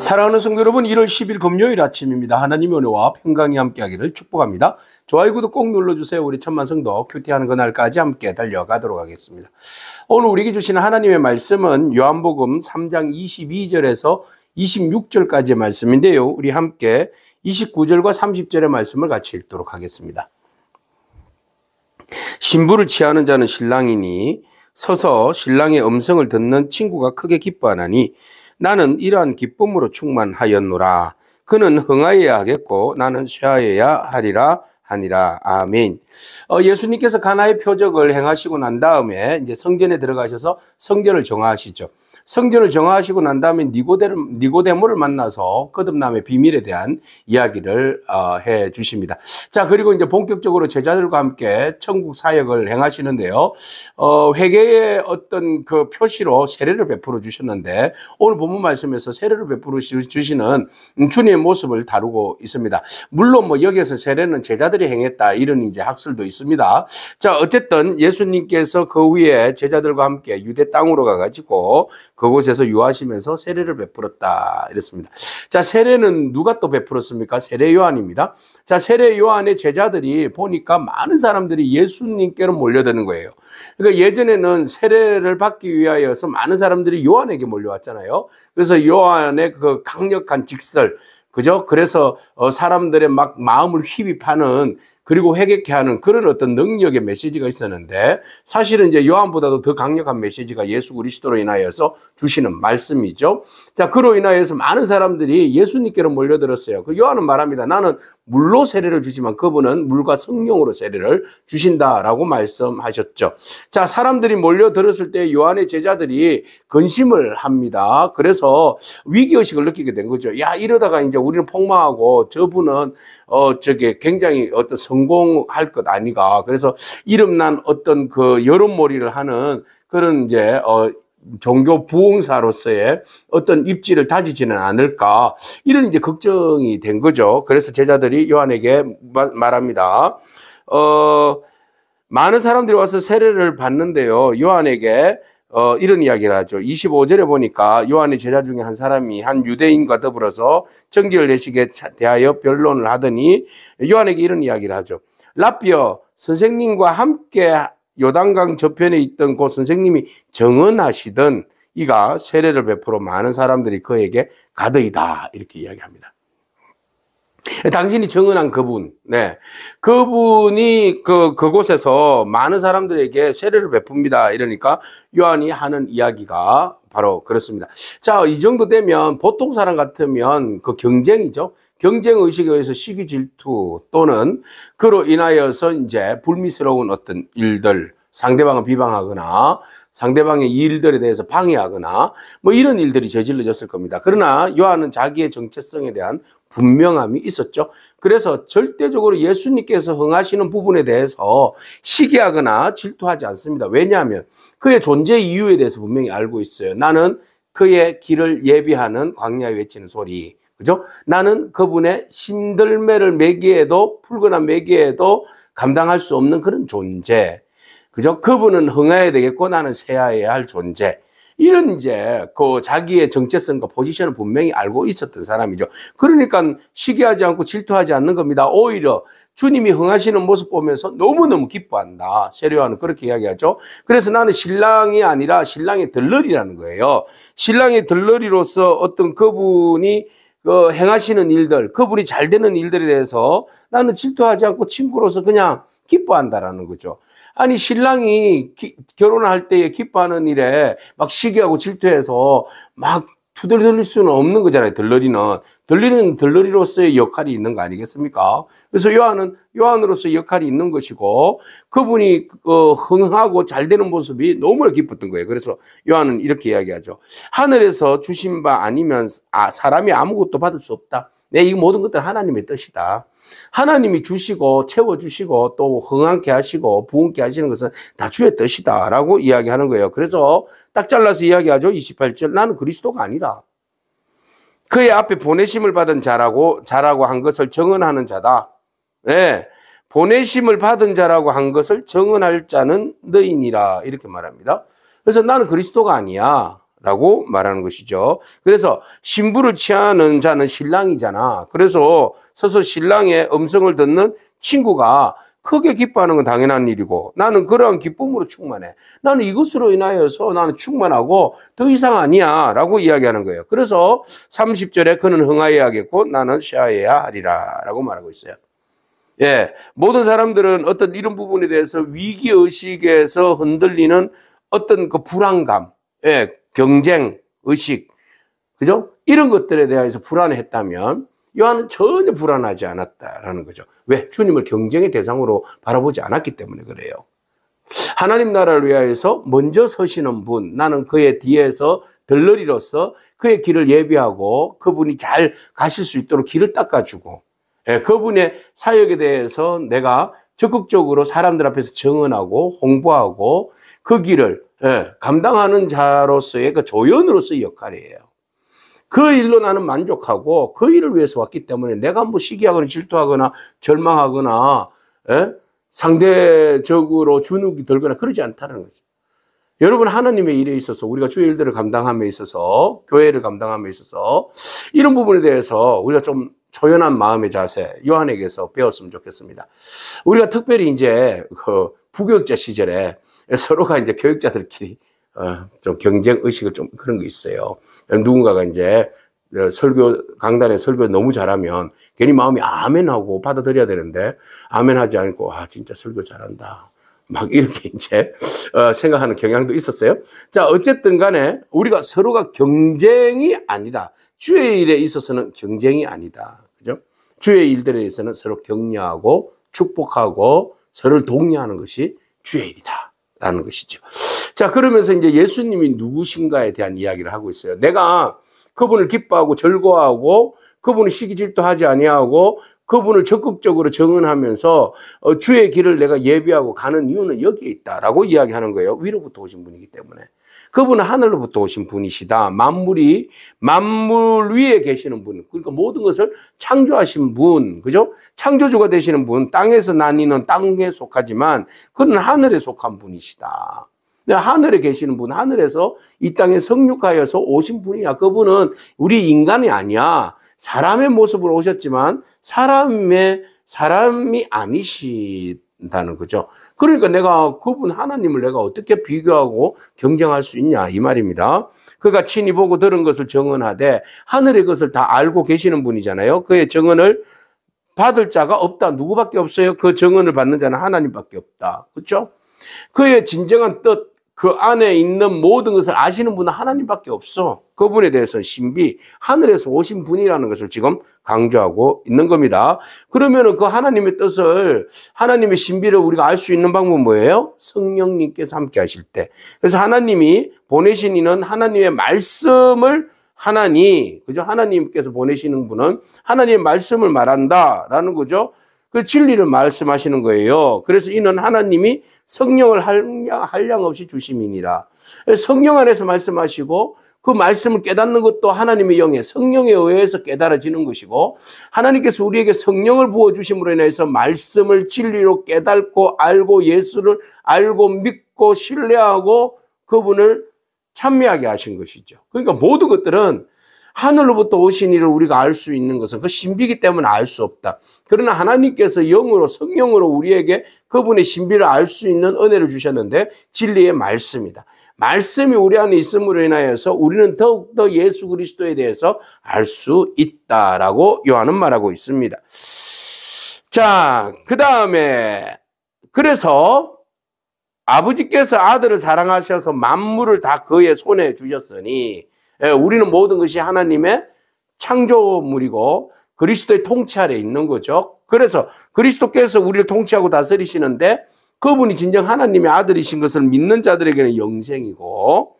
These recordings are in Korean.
사랑하는 성도 여러분, 1월 10일 금요일 아침입니다. 하나님의 은혜와 평강이 함께하기를 축복합니다. 좋아요, 구독 꼭 눌러주세요. 우리 천만 성도 큐티하는 그날까지 함께 달려가도록 하겠습니다. 오늘 우리에게 주시는 하나님의 말씀은 요한복음 3장 22절에서 26절까지의 말씀인데요. 우리 함께 29절과 30절의 말씀을 같이 읽도록 하겠습니다. 신부를 취하는 자는 신랑이니 서서 신랑의 음성을 듣는 친구가 크게 기뻐하나니 나는 이러한 기쁨으로 충만하였노라. 그는 흥하여야 하겠고 나는 쇠하여야 하리라 하니라. 아멘. 예수님께서 가나의 표적을 행하시고 난 다음에 이제 성전에 들어가셔서 성전을 정화하시죠. 성전을 정화하시고 난 다음에 니고데모를 만나서 거듭남의 비밀에 대한 이야기를 해 주십니다. 자, 그리고 이제 본격적으로 제자들과 함께 천국 사역을 행하시는데요. 회개의 어떤 그 표시로 세례를 베풀어 주셨는데 오늘 본문 말씀에서 세례를 베풀어 주시는 주님의 모습을 다루고 있습니다. 물론 뭐 여기에서 세례는 제자들이 행했다 이런 이제 학설도 있습니다. 자, 어쨌든 예수님께서 그 후에 제자들과 함께 유대 땅으로 가가지고 그곳에서 유하시면서 세례를 베풀었다 이랬습니다. 자, 세례는 누가 또 베풀었습니까? 세례 요한입니다. 자, 세례 요한의 제자들이 보니까 많은 사람들이 예수님께로 몰려드는 거예요. 그러니까 예전에는 세례를 받기 위하여서 많은 사람들이 요한에게 몰려왔잖아요. 그래서 요한의 그 강력한 직설, 그죠? 그래서 사람들의 막 마음을 휘비파는, 그리고 회개케 하는 그런 어떤 능력의 메시지가 있었는데, 사실은 이제 요한보다도 더 강력한 메시지가 예수 그리스도로 인하여서 주시는 말씀이죠. 자, 그로 인하여서 많은 사람들이 예수님께로 몰려들었어요. 그 요한은 말합니다. 나는 물로 세례를 주지만 그분은 물과 성령으로 세례를 주신다라고 말씀하셨죠. 자, 사람들이 몰려들었을 때 요한의 제자들이 근심을 합니다. 그래서 위기의식을 느끼게 된 거죠. 야, 이러다가 이제 우리는 폭망하고 저분은 저게 굉장히 어떤 성공할 것 아니가. 그래서 이름난 어떤 그 여론몰이를 하는 그런 이제 종교 부흥사로서의 어떤 입지를 다지지는 않을까, 이런 이제 걱정이 된 거죠. 그래서 제자들이 요한에게 말합니다. 많은 사람들이 와서 세례를 받는데요. 요한에게 이런 이야기를 하죠. 25절에 보니까 요한의 제자 중에 한 사람이 한 유대인과 더불어서 정결 예식에 대하여 변론을 하더니 요한에게 이런 이야기를 하죠. 랍비여, 선생님과 함께 요단강 저편에 있던 그 선생님이 정언하시던 이가 세례를 베풀어 많은 사람들이 그에게 가더이다, 이렇게 이야기합니다. 당신이 정언한 그분, 네, 그분이 그곳에서 많은 사람들에게 세례를 베풉니다. 이러니까 요한이 하는 이야기가 바로 그렇습니다. 자, 이 정도 되면 보통 사람 같으면 그 경쟁이죠. 경쟁 의식에 의해서 시기 질투 또는 그로 인하여서 이제 불미스러운 어떤 일들, 상대방을 비방하거나 상대방의 일들에 대해서 방해하거나 뭐 이런 일들이 저질러졌을 겁니다. 그러나 요한은 자기의 정체성에 대한 분명함이 있었죠. 그래서 절대적으로 예수님께서 흥하시는 부분에 대해서 시기하거나 질투하지 않습니다. 왜냐하면 그의 존재 이유에 대해서 분명히 알고 있어요. 나는 그의 길을 예비하는 광야에 외치는 소리, 그죠? 나는 그분의 신들매를 매기에도, 붉은한 매기에도 감당할 수 없는 그런 존재, 그죠? 그분은 흥해야 되겠고 나는 쇠하여야 할 존재. 이런 이제 그 자기의 정체성과 포지션을 분명히 알고 있었던 사람이죠. 그러니까 시기하지 않고 질투하지 않는 겁니다. 오히려 주님이 흥하시는 모습 보면서 너무너무 기뻐한다. 세례 요한은 그렇게 이야기하죠. 그래서 나는 신랑이 아니라 신랑의 덜러리라는 거예요. 신랑의 덜러리로서 어떤 그분이 행하시는 일들, 그분이 잘 되는 일들에 대해서 나는 질투하지 않고 친구로서 그냥 기뻐한다라는 거죠. 아니, 신랑이 결혼할 때에 기뻐하는 일에 막 시기하고 질투해서 막 투덜거릴 수는 없는 거잖아요. 덜러리는 덜러리로서의 역할이 있는 거 아니겠습니까? 그래서 요한은 요한으로서의 역할이 있는 것이고 그분이 흥하고 잘 되는 모습이 너무나 기뻤던 거예요. 그래서 요한은 이렇게 이야기하죠. 하늘에서 주신 바 아니면 사람이 아무것도 받을 수 없다. 네, 이 모든 것들은 하나님의 뜻이다. 하나님이 주시고 채워주시고 또 흥하게 하시고 부흥케 하시는 것은 다 주의 뜻이다 라고 이야기하는 거예요. 그래서 딱 잘라서 이야기하죠. 28절, 나는 그리스도가 아니라 그의 앞에 보내심을 받은 자라고 한 것을 정언하는 자다. 네, 보내심을 받은 자라고 한 것을 정언할 자는 너희니라, 이렇게 말합니다. 그래서 나는 그리스도가 아니야. 라고 말하는 것이죠. 그래서 신부를 취하는 자는 신랑이잖아. 그래서 서서 신랑의 음성을 듣는 친구가 크게 기뻐하는 건 당연한 일이고 나는 그러한 기쁨으로 충만해. 나는 이것으로 인하여서 나는 충만하고 더 이상 아니야 라고 이야기하는 거예요. 그래서 30절에 그는 흥하여야 하겠고 나는 쉬어야 하리라 라고 말하고 있어요. 예, 모든 사람들은 어떤 이런 부분에 대해서 위기의식에서 흔들리는 어떤 그 불안감, 예, 경쟁, 의식, 그죠? 이런 것들에 대해서 불안했다면 요한은 전혀 불안하지 않았다라는 거죠. 왜? 주님을 경쟁의 대상으로 바라보지 않았기 때문에 그래요. 하나님 나라를 위하여서 먼저 서시는 분, 나는 그의 뒤에서 덜러리로서 그의 길을 예비하고 그분이 잘 가실 수 있도록 길을 닦아주고 예, 그분의 사역에 대해서 내가 적극적으로 사람들 앞에서 증언하고 홍보하고 그 길을 예, 감당하는 자로서의 그 조연으로서의 역할이에요. 그 일로 나는 만족하고 그 일을 위해서 왔기 때문에 내가 뭐 시기하거나 질투하거나 절망하거나 예? 상대적으로 주눅이 들거나 그러지 않다는 거죠. 여러분 하나님의 일에 있어서 우리가 주의 일들을 감당함에 있어서 교회를 감당함에 있어서 이런 부분에 대해서 우리가 좀 초연한 마음의 자세 요한에게서 배웠으면 좋겠습니다. 우리가 특별히 이제 그 부교육자 시절에 서로가 이제 교육자들끼리 좀 경쟁 의식을 좀 그런 거 있어요. 누군가가 이제 설교 강단에 설교 너무 잘하면 괜히 마음이 아멘하고 받아들여야 되는데 아멘하지 않고 아 진짜 설교 잘한다. 막 이렇게 이제 생각하는 경향도 있었어요. 자, 어쨌든 간에 우리가 서로가 경쟁이 아니다. 주의 일에 있어서는 경쟁이 아니다. 그죠? 주의 일들에 있어서는 서로 격려하고 축복하고 서로를 독려하는 것이 주의 일이다. 라는 것이죠. 자, 그러면서 이제 예수님이 누구신가에 대한 이야기를 하고 있어요. 내가 그분을 기뻐하고 즐거워하고 그분을 시기질투하지 아니하고 그분을 적극적으로 증언하면서 주의 길을 내가 예비하고 가는 이유는 여기에 있다라고 이야기하는 거예요. 위로부터 오신 분이기 때문에. 그분은 하늘로부터 오신 분이시다. 만물 위에 계시는 분. 그러니까 모든 것을 창조하신 분. 그죠? 창조주가 되시는 분. 땅에서 나뉘는 땅에 속하지만 그는 하늘에 속한 분이시다. 하늘에 계시는 분, 하늘에서 이 땅에 성육하여서 오신 분이야. 그분은 우리 인간이 아니야. 사람의 모습으로 오셨지만 사람이 아니시다는 거죠. 그러니까 내가 그분 하나님을 내가 어떻게 비교하고 경쟁할 수 있냐 이 말입니다. 그가 친히 보고 들은 것을 증언하되 하늘의 것을 다 알고 계시는 분이잖아요. 그의 증언을 받을 자가 없다. 누구밖에 없어요? 그 증언을 받는 자는 하나님밖에 없다. 그렇죠? 그의 진정한 뜻, 그 안에 있는 모든 것을 아시는 분은 하나님밖에 없어. 그분에 대해서 신비, 하늘에서 오신 분이라는 것을 지금 강조하고 있는 겁니다. 그러면은 그 하나님의 뜻을, 하나님의 신비를 우리가 알 수 있는 방법은 뭐예요? 성령님께서 함께 하실 때. 그래서 하나님이 보내신 이는 하나님의 말씀을 그죠? 하나님께서 보내시는 분은 하나님의 말씀을 말한다라는 거죠. 그 진리를 말씀하시는 거예요. 그래서 이는 하나님이 성령을 한량 없이 주심이니라. 성령 안에서 말씀하시고 그 말씀을 깨닫는 것도 하나님의 영에 성령에 의해서 깨달아지는 것이고 하나님께서 우리에게 성령을 부어주심으로 인해서 말씀을 진리로 깨닫고 알고 예수를 알고 믿고 신뢰하고 그분을 찬미하게 하신 것이죠. 그러니까 모든 것들은 하늘로부터 오신 이를 우리가 알 수 있는 것은 그 신비이기 때문에 알 수 없다. 그러나 하나님께서 영으로 성령으로 우리에게 그분의 신비를 알 수 있는 은혜를 주셨는데 진리의 말씀이다. 말씀이 우리 안에 있음으로 인하여서 우리는 더욱더 예수 그리스도에 대해서 알 수 있다라고 요한은 말하고 있습니다. 자, 그 다음에 그래서 아버지께서 아들을 사랑하셔서 만물을 다 그의 손에 주셨으니 우리는 모든 것이 하나님의 창조물이고 그리스도의 통치 아래 있는 거죠. 그래서 그리스도께서 우리를 통치하고 다스리시는데 그분이 진정 하나님의 아들이신 것을 믿는 자들에게는 영생이고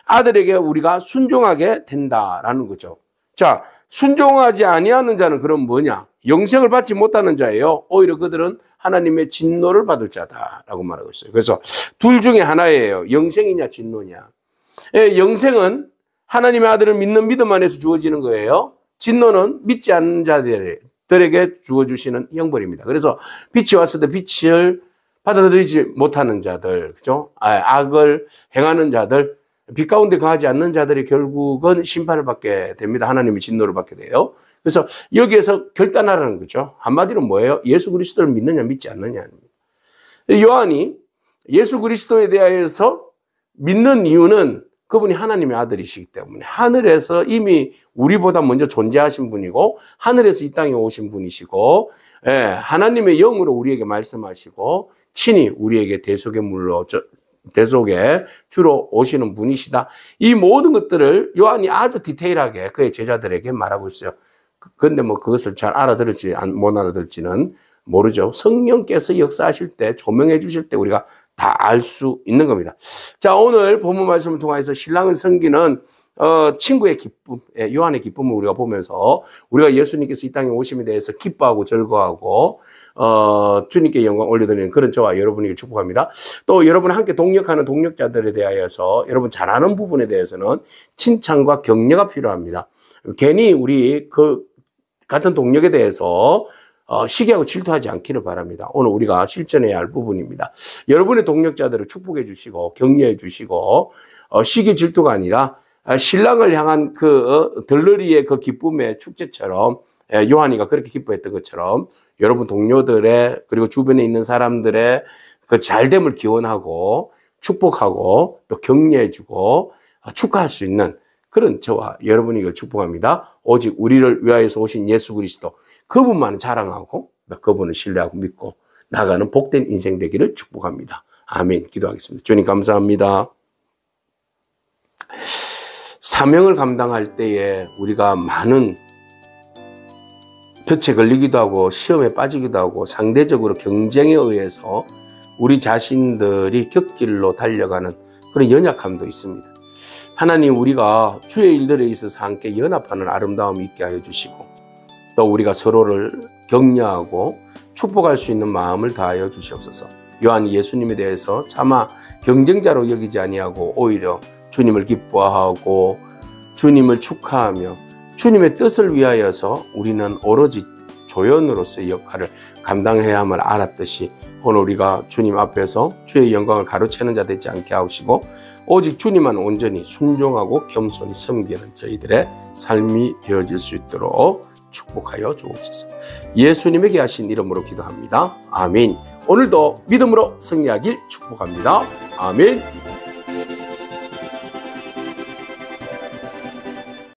아들에게 우리가 순종하게 된다라는 거죠. 자, 순종하지 아니하는 자는 그럼 뭐냐? 영생을 받지 못하는 자예요. 오히려 그들은 하나님의 진노를 받을 자다라고 말하고 있어요. 그래서 둘 중에 하나예요. 영생이냐 진노냐. 영생은 하나님의 아들을 믿는 믿음 안에서 주어지는 거예요. 진노는 믿지 않는 자들에게 주어주시는 형벌입니다. 그래서 빛이 왔을 때 빛을 받아들이지 못하는 자들, 그죠? 악을 행하는 자들, 빛 가운데 거하지 않는 자들이 결국은 심판을 받게 됩니다. 하나님의 진노를 받게 돼요. 그래서 여기에서 결단하라는 거죠. 한마디로 뭐예요? 예수 그리스도를 믿느냐 믿지 않느냐입니다. 요한이 예수 그리스도에 대하여서 믿는 이유는 그분이 하나님의 아들이시기 때문에 하늘에서 이미 우리보다 먼저 존재하신 분이고 하늘에서 이 땅에 오신 분이시고 하나님의 영으로 우리에게 말씀하시고 친히 우리에게 대속에 주로 오시는 분이시다. 이 모든 것들을 요한이 아주 디테일하게 그의 제자들에게 말하고 있어요. 그런데 뭐 그것을 잘 알아들을지 못 알아들을지는 모르죠. 성령께서 역사하실 때 조명해 주실 때 우리가 다 알 수 있는 겁니다. 자, 오늘 본문 말씀을 통해서 신랑을 섬기는 친구의 기쁨, 요한의 기쁨을 우리가 보면서 우리가 예수님께서 이 땅에 오심에 대해서 기뻐하고 즐거워하고 주님께 영광 올려드리는 그런 저와 여러분에게 축복합니다. 또 여러분 함께 동역하는 동역자들에 대하여서 여러분 잘하는 부분에 대해서는 칭찬과 격려가 필요합니다. 괜히 우리 그 같은 동력에 대해서 시기하고 질투하지 않기를 바랍니다. 오늘 우리가 실천해야 할 부분입니다. 여러분의 동력자들을 축복해 주시고 격려해 주시고 시기 질투가 아니라 신랑을 향한 그 들러리의 그 기쁨의 축제처럼 요한이가 그렇게 기뻐했던 것처럼 여러분 동료들의 그리고 주변에 있는 사람들의 그 잘됨을 기원하고 축복하고 또 격려해 주고 축하할 수 있는 그런 저와 여러분에게 축복합니다. 오직 우리를 위하여서 오신 예수 그리스도 그분만 자랑하고 그분을 신뢰하고 믿고 나가는 복된 인생 되기를 축복합니다. 아멘. 기도하겠습니다. 주님 감사합니다. 사명을 감당할 때에 우리가 많은 덫에 걸리기도 하고 시험에 빠지기도 하고 상대적으로 경쟁에 의해서 우리 자신들이 곁길로 달려가는 그런 연약함도 있습니다. 하나님, 우리가 주의 일들에 있어서 함께 연합하는 아름다움이 있게 하여 주시고 또 우리가 서로를 격려하고 축복할 수 있는 마음을 다하여 주시옵소서. 요한이 예수님에 대해서 차마 경쟁자로 여기지 아니하고 오히려 주님을 기뻐하고 주님을 축하하며 주님의 뜻을 위하여서 우리는 오로지 조연으로서의 역할을 감당해야만 알았듯이 오늘 우리가 주님 앞에서 주의 영광을 가로채는 자 되지 않게 하시고 오직 주님만 온전히 순종하고 겸손히 섬기는 저희들의 삶이 되어질 수 있도록 축복하여 주옵소서. 예수님에게 하신 이름으로 기도합니다. 아멘. 오늘도 믿음으로 승리하길 축복합니다. 아멘.